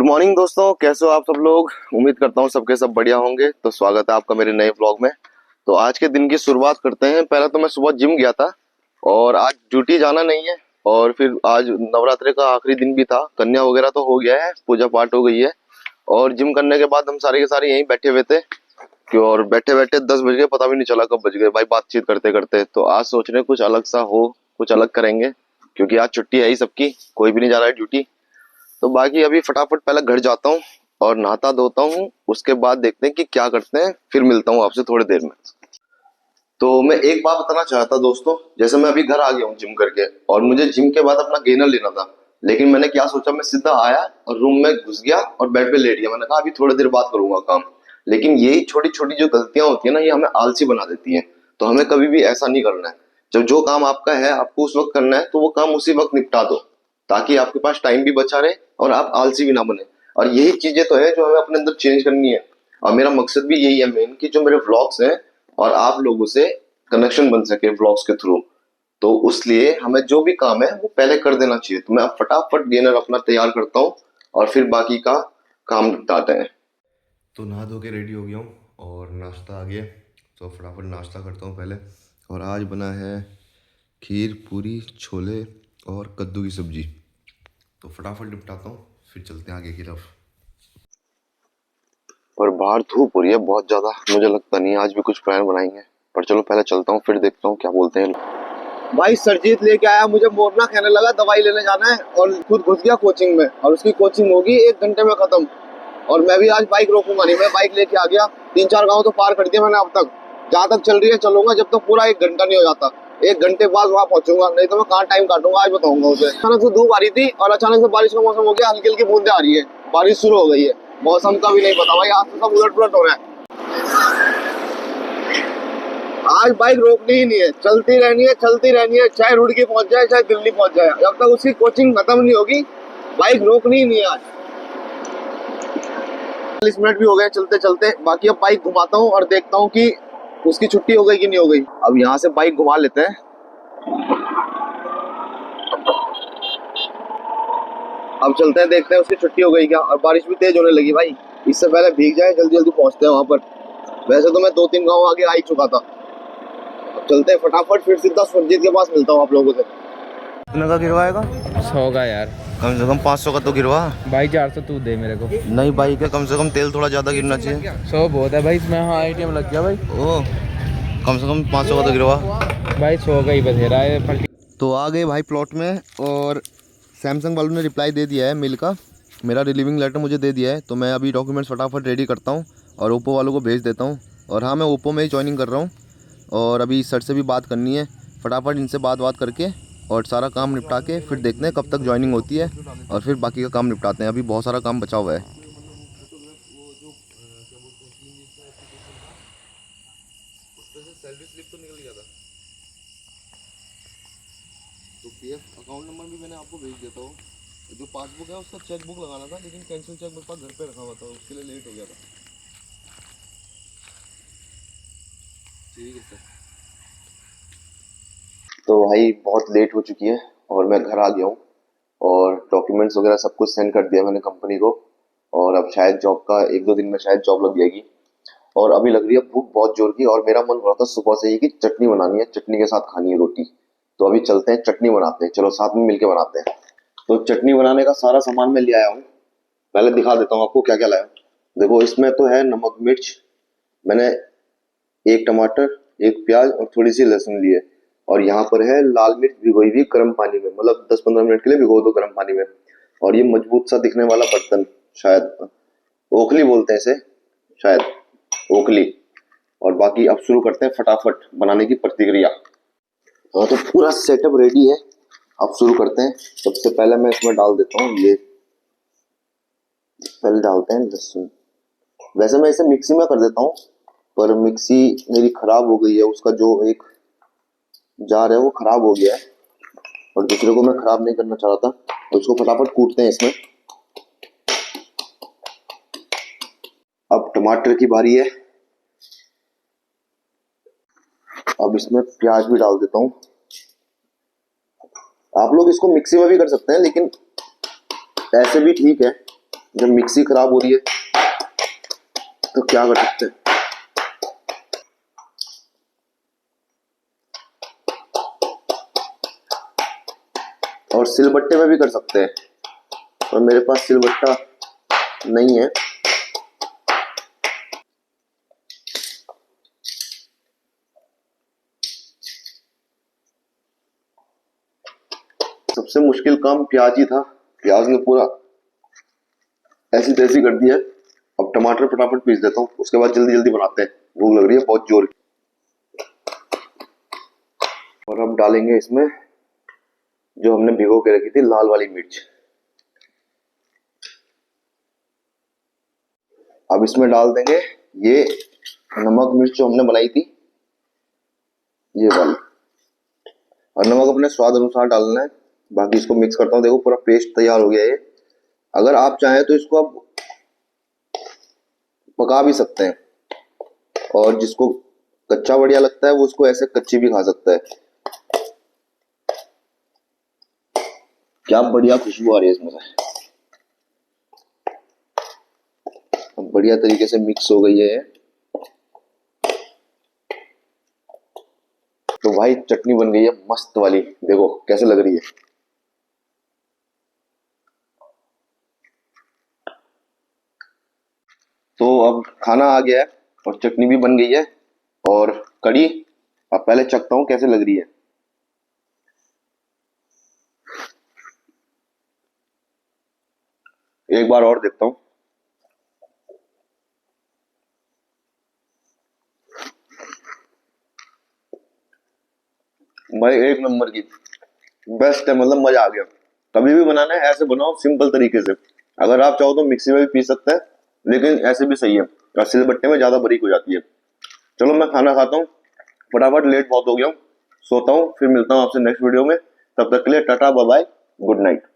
Morning दोस्तों, कैसे हो आप सब लोग। उम्मीद करता हूँ सबके सब बढ़िया होंगे। तो स्वागत है आपका मेरे नए व्लॉग में। तो आज के दिन की शुरुआत करते हैं। पहले तो मैं सुबह जिम गया था और आज ड्यूटी जाना नहीं है। और फिर आज नवरात्रि का आखिरी दिन भी था, कन्या वगैरह तो हो गया है, पूजा पाठ हो गई है। और जिम करने के बाद हम सारे के सारे यहीं बैठे हुए थे और बैठे बैठे 10 बज गए, पता भी नहीं चला कब बज गए भाई, बातचीत करते करते। तो आज सोच रहे कुछ अलग सा हो, कुछ अलग करेंगे क्योंकि आज छुट्टी है ही सबकी, कोई भी नहीं जा रहा है ड्यूटी। तो बाकी अभी फटाफट पहले घर जाता हूँ और नहाता धोता हूँ, उसके बाद देखते हैं कि क्या करते हैं। फिर मिलता हूँ आपसे थोड़ी देर में। तो मैं एक बात बताना चाहता दोस्तों, जैसे मैं अभी घर आ गया हूँ जिम करके और मुझे जिम के बाद अपना गेनर लेना था। लेकिन मैंने क्या सोचा, मैं सीधा आया और रूम में घुस गया और बेड पे लेट गया। मैंने कहा अभी थोड़ी देर बाद करूंगा काम। लेकिन यही छोटी छोटी जो गलतियां होती है ना, ये हमें आलसी बना देती हैं। तो हमें कभी भी ऐसा नहीं करना है। जब जो काम आपका है आपको उस वक्त करना है तो वो काम उसी वक्त निपटा दो, ताकि आपके पास टाइम भी बचा रहे और आप आलसी भी ना बने। और यही चीजें तो है जो हमें अपने अंदर चेंज करनी है। और मेरा मकसद भी यही है मेन, कि जो मेरे व्लॉग्स हैं और आप लोगों से कनेक्शन बन सके व्लॉग्स के थ्रू। तो उसलिए हमें जो भी काम है वो पहले कर देना चाहिए। तो मैं अब फटाफट गेनर अपना तैयार करता हूँ और फिर बाकी का काम निपटाते हैं। तो नहा धो के रेडी हो गया हूँ और नाश्ता आ गया। तो फटाफट नाश्ता करता हूँ पहले। और आज बना है खीर, पूरी, छोले और कद्दू की सब्जी। तो फटाफट निपटाता हूँ, फिर चलते हैं आगे की तरफ। और बाहर धूप हो रही है बहुत ज्यादा, मुझे लगता नहीं आज भी कुछ प्लान बनाएंगे। पर चलो पहले चलता हूँ, फिर देखता हूँ क्या बोलते हैं। भाई सरजीत लेके आया मुझे, मोरना कहने लगा दवाई लेने जाना है और खुद घुस गया कोचिंग में। और उसकी कोचिंग होगी 1 घंटे में खत्म। और मैं भी आज बाइक रोकूंगा नहीं, मैं बाइक लेके आ गया। 3-4 गांव तो पार कर दिया मैंने अब तक। जहां तक चल रही है चलूंगा जब तक पूरा 1 घंटा नहीं हो जाता। 1 घंटे बाद वहां पहुंचूंगा, नहीं तो मैं कहाँ टाइम काटूंगा आज बताऊंगा उसे। अचानक से धूप आ रही थी और अचानक से बारिश का मौसम हो गया, हल्की हल्की बूंदे आ रही है, बारिश शुरू हो गई है। मौसम का भी नहीं पता भाई, आज तो सब उलट पुलट हो रहा है। आज बाइक रोकनी ही नहीं है, चलती रहनी है, चलती रहनी है, चाहे रुड़की पहुंच जाए चाहे दिल्ली पहुंच जाए। जब तक उसकी कोचिंग खत्म नहीं होगी बाइक रोकनी ही नहीं है आज। 40 मिनट भी हो गए चलते चलते। बाकी अब बाइक घुमाता हूँ और देखता हूँ कि उसकी छुट्टी हो गई कि नहीं हो गई। अब यहाँ से बाइक घुमा लेते हैं। अब चलते हैं, देखते हैं उसकी छुट्टी हो गई क्या। और बारिश भी तेज होने लगी भाई, इससे पहले भीग जाए, जल्दी जल्दी पहुंचते हैं वहां पर। वैसे तो मैं 2-3 गाँव आगे आ ही चुका था। चलते हैं फटाफट, फिर सीधा सुरजीत के पास मिलता हूँ आप लोगों से। कितने का गिरवाएगा? 100 का यार। कम से कम 500 का तो गिरवा भाई। 400 तू दे मेरे को। नहीं भाई, क्या कम से कम तेल थोड़ा ज्यादा गिरना चाहिए। 100 बहुत है भाई, इसमें हाँ ATM लग गया भाई। ओ, कम से कम 500 का तो गिरवा भाई। 100 का ही बथेरा है। तो आ गए भाई प्लॉट में और सैमसंग वालों ने रिप्लाई दे दिया है मेल का। मेरा रिलीविंग लेटर मुझे दे दिया है। तो मैं अभी डॉक्यूमेंट्स फटाफट रेडी करता हूँ और ओप्पो वालों को भेज देता हूँ। और हाँ, मैं ओप्पो में ही ज्वाइनिंग कर रहा हूँ और अभी सर से भी बात करनी है। फटाफट इनसे बात करके और सारा काम निपटा के फिर देखते हैं कब तक ज्वाइनिंग होती है और फिर बाकी का काम निपटाते हैं। अभी बहुत सारा काम बचा हुआ है। सैलरी स्लिप तो निकल गया था, तो पीएफ अकाउंट नंबर भी मैंने आपको भेज देता हूँ। जो पासबुक है उसका चेक बुक लगाना था, लेकिन कैंसिल चेक मेरे पास घर पे रखा हुआ था, उसके लिए लेट हो गया था। ठीक है सर। तो भाई बहुत लेट हो चुकी है और मैं घर आ गया हूँ और डॉक्यूमेंट्स वगैरह सब कुछ सेंड कर दिया मैंने कंपनी को। और अब शायद जॉब का 1-2 दिन में शायद जॉब लग जाएगी। और अभी लग रही है भूख बहुत जोर की और मेरा मन हो रहा था सुबह से ही कि चटनी बनानी है, चटनी के साथ खानी है रोटी। तो अभी चलते हैं चटनी बनाते हैं, चलो साथ में मिलके बनाते हैं। तो चटनी बनाने का सारा सामान मैं ले आया हूँ। पहले दिखा देता हूँ आपको क्या क्या लाया। देखो, इसमें तो है नमक मिर्च, मैंने 1 टमाटर, 1 प्याज और थोड़ी सी लहसुन ली है। और यहाँ पर है लाल मिर्च भिगोई हुई गर्म पानी में, मतलब 10-15 मिनट के लिए भिगो दो गर्म पानी में। और ये मजबूत सा दिखने वाला बर्तन, शायद ओखली बोलते हैं इसे, शायद ओखली। और बाकी अब शुरू करते हैं फटाफट बनाने की प्रतिक्रिया। हाँ, तो पूरा सेटअप रेडी है, अब शुरू करते हैं। सबसे पहले मैं इसमें डाल देता हूँ ये, पहले डालते हैं लहसुन। वैसे मैं इसे मिक्सी में कर देता हूँ, पर मिक्सी मेरी खराब हो गई है, उसका जो एक जार है वो खराब हो गया है और दूसरे को मैं खराब नहीं करना चाह रहा था। तो उसको फटाफट कूटते हैं इसमें। अब टमाटर की बारी है। अब इसमें प्याज भी डाल देता हूँ। आप लोग इसको मिक्सी में भी कर सकते हैं, लेकिन ऐसे भी ठीक है। जब मिक्सी खराब हो रही है तो क्या कर सकते हैं। और सिलबट्टे में भी कर सकते हैं, और मेरे पास सिलबट्टा नहीं है। सबसे मुश्किल काम प्याज ही था। प्याज ने पूरा ऐसी तैसी कर दी है। अब टमाटर फटाफट पीस देता हूँ, उसके बाद जल्दी जल्दी बनाते हैं, भूख लग रही है बहुत जोर की। और अब डालेंगे इसमें जो हमने भिगो के रखी थी लाल वाली मिर्च। अब इसमें डाल देंगे ये नमक मिर्च जो हमने बनाई थी, ये वाली। और नमक अपने स्वाद अनुसार डालना है। बाकी इसको मिक्स करता हूँ। देखो पूरा पेस्ट तैयार हो गया है। अगर आप चाहें तो इसको आप पका भी सकते हैं, और जिसको कच्चा बढ़िया लगता है वो उसको ऐसे कच्ची भी खा सकता है। क्या बढ़िया खुशबू आ रही है इसमें से। अब बढ़िया तरीके से मिक्स हो गई है। तो भाई चटनी बन गई है मस्त वाली, देखो कैसे लग रही है। तो अब खाना आ गया है और चटनी भी बन गई है और कड़ी। अब पहले चखता हूँ कैसे लग रही है। एक बार और देखता हूँ। भाई एक नंबर की, बेस्ट है, मतलब मजा आ गया। कभी भी बनाना है ऐसे बनाओ सिंपल तरीके से। अगर आप चाहो तो मिक्सी में भी पीस सकते हैं, लेकिन ऐसे भी सही है। और सिलबट्टे में ज्यादा बारीक हो जाती है। चलो मैं खाना खाता हूँ फटाफट, लेट बहुत हो गया हूँ, सोता हूँ। फिर मिलता हूँ आपसे नेक्स्ट वीडियो में। तब तक के लिए tata bye bye, good night.